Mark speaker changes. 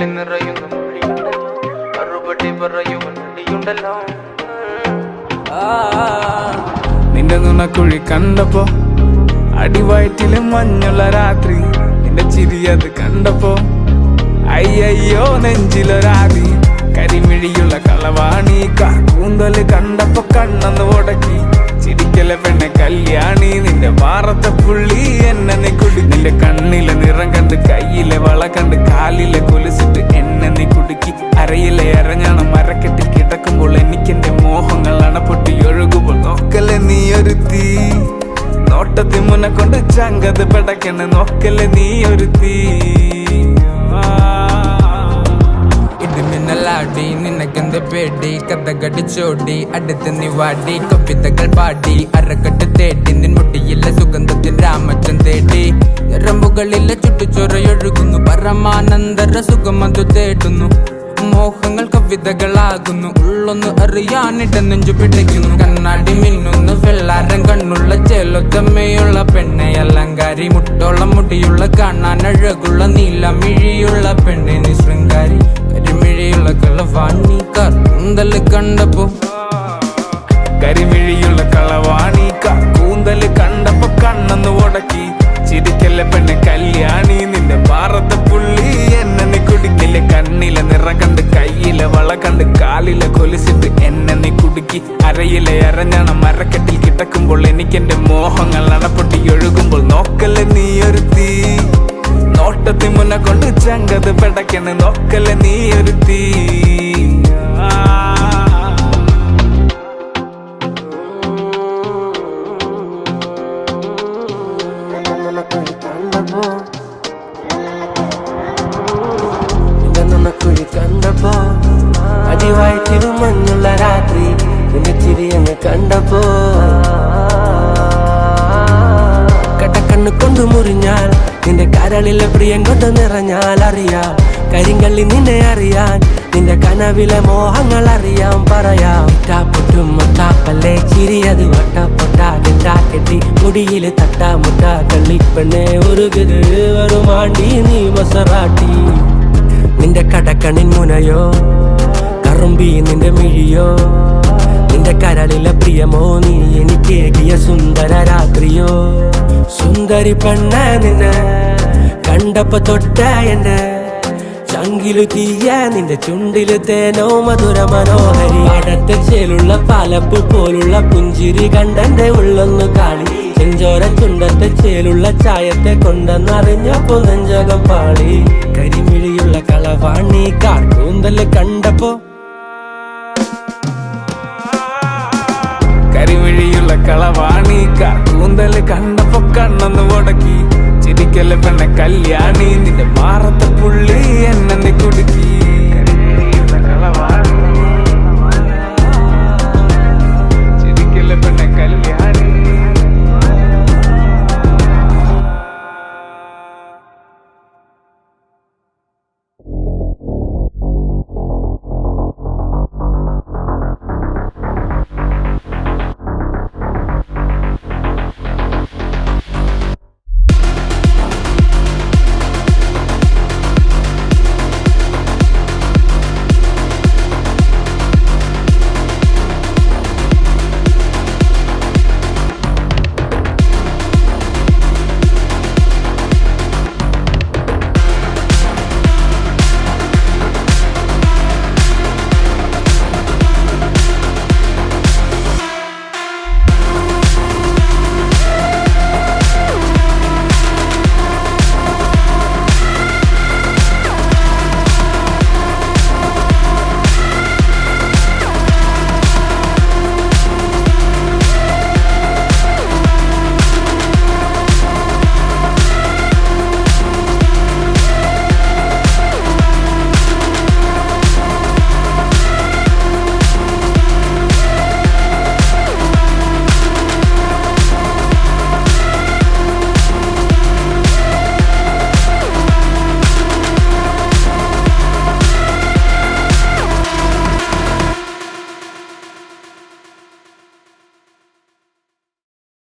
Speaker 1: ഉള്ളിൽ നിറയുന്ന മൊഴിയുണ്ടല്ലോ, മറുപടി പറയുവാൻ മടിയുണ്ടല്ലോ.
Speaker 2: നിന്റെ നുണക്കുഴി കണ്ടപ്പോ അടിവയറ്റിലും മഞ്ഞുള്ള രാത്രി, നിന്റെ ചിരി അത് കണ്ടപ്പോ അയ്യോ നെഞ്ചിലൊരാതി. കരിമിഴിയുള്ള കളവാണി കൂന്തല് കണ്ടപ്പോ കണ്ണന്ന് ഉടക്കി. ചിരിക്കല പെണ്ണെ കല്യാണി, നിന്റെ വാറത്തെ പുള്ളി എന്നെ നീ കുടി. നിന്റെ കണ്ണിലെ നിറം കണ്ട്, കയ്യിലെ വള കണ്ട്, കാലിലെ കൊലുസിട്ട് എന്നെ നീ കുടുക്കി. അരയിലെ അരഞ്ഞാണം മരക്കെട്ടി കിടക്കുമ്പോൾ എനിക്കെന്റെ മോഹങ്ങൾ അണപ്പൊട്ടി ഒഴുകുമ്പോൾ നോക്കല്ലേ നീ ഒരു തീ. നോട്ടത്തി മുന്നെ കൊണ്ട് ചങ്കത് പടക്കണ്, നോക്കല്ലേ നീ ഒരു തീ.
Speaker 3: ലാടി നിനക്കെന്ത് പേടി, കഥകടിച്ചോടി അടുത്ത് നീ വാടി. കവിതകൾ പാടി അരക്കെട്ട് തേടി, നിൻ മുട്ടിയിലെ സുഗന്ധത്തിൻ രാമച്ചൻ തേടി. ഞരമ്പുകളിലെ ചുട്ടുചൊറയൊഴുകുന്നു, പരമാനന്ദര സുഖമതു തേടുന്നു. മോഹങ്ങൾ കവിതകളാകുന്നു, ഉള്ളൊന്ന് അറിയാനിട നെഞ്ചു പിടിക്കുന്നു. കണ്ണാടി മിന്നുന്നു വെള്ളാരം കണ്ണുള്ള ചേലൊത്തമ്മയുള്ള പെണ്ണെ അലങ്കാരി. മുട്ടോളം മുടിയുള്ള കാണാൻ അഴകുള്ള നീലമിഴിയുള്ള പെണ്ണെ നീ ശൃംഗാരി. കരിമിഴിയുള്ള കളവാണി കൂന്തല് കണ്ടപ്പോ,
Speaker 2: കരിമിഴിയുള്ള കളവാണി കൂന്തല് കണ്ടപ്പോ കണ്ണന്ന് ഉടക്കി. ചിരിക്കല്ല പെണ്ണെ കല്യാണി, നിന്റെ പാറത്തെ പുള്ളി എന്നെ നീ കുടിക്കില്ലേ. കണ്ണിലെ നിറം കണ്ട്, കയ്യിലെ വള കണ്ട്, കാലിലെ കൊലുസിട്ട് എന്നെ നീ കുടുക്കി. അരയിലെ അരഞ്ഞാണം മരക്കെട്ടിൽ കിടക്കുമ്പോൾ എനിക്കെന്റെ മോഹങ്ങൾ അണപ്പൊട്ടി ഒഴുകുമ്പോൾ നോക്കല്ലേ നീ ഒരു തീ. നോട്ടത്തി മുന്നെ കൊണ്ട് ചങ്കത് പെടക്കണ്, നോക്കല്ലേ നീ ഒരു തീ.
Speaker 4: കുഴി കണ്ടപ്പോ അടിവായിട്ടിരു മഞ്ഞുള്ള രാത്രി, നിന്റെ ചിരി അങ്ങ് കണ്ടപ്പോ. കടക്കണ്ണ് കൊണ്ട് മുറിഞ്ഞാൽ, നിന്റെ കരളിലെ പ്രിയം കൊണ്ട് നിറഞ്ഞാൽ അറിയാം. കരിങ്കള്ളി നിന്നെ അറിയാൻ, നിന്റെ കനവിലെ മോഹങ്ങൾ അറിയാം പറയാം. ടാപ്പൊട്ടും മുട്ടാപ്പല്ലേ ചിരിയത് വട്ടപ്പൊട്ടാകെട്ടി, മുടിയില് തട്ടാമുട്ട കള്ളിപ്പെണ്ണെ ഉരുകത് വരുമാണ്ടി നീ മസറാട്ടി. നിന്റെ കടക്കണിൻ മുനയോ കറുമ്പി നിന്റെ മിഴിയോ, നിന്റെ കരളിലെ പ്രിയമോ നീ എനിക്കേകിയ സുന്ദര രാത്രിയോ. സുന്ദരി പെണ്ണ നിന്നെ കണ്ടപ്പോ തൊട്ട എന്നെ ചങ്കിലു തീയ, നിന്റെ ചുണ്ടില് തേനോ മധുര മനോഹരി. പാടത്തെ ചേലുള്ള പാലപ്പു പോലുള്ള പുഞ്ചിരി കണ്ടെന്റെ ഉള്ളൊന്നു കാളി. ചെഞ്ചോര ചുണ്ടത്തെ ചേലുള്ള ചായത്തെ കൊണ്ടെന്നറിഞ്ഞപ്പോ നെഞ്ചകം പാളി. കരിമിഴിയുള്ള കളവാണി കൂന്തല് കണ്ടപ്പോ,
Speaker 2: കരിമിഴിയുള്ള കളവാണി കൂന്തല് കണ്ടപ്പോ കണ്ണന്ന് ഉടക്കി. ചിരിക്കല്ല പെണ്ണെ കല്യാണി, നിന്റെ മാറത്തെ പുള്ളി എന്നെ നീ കുടുക്കി.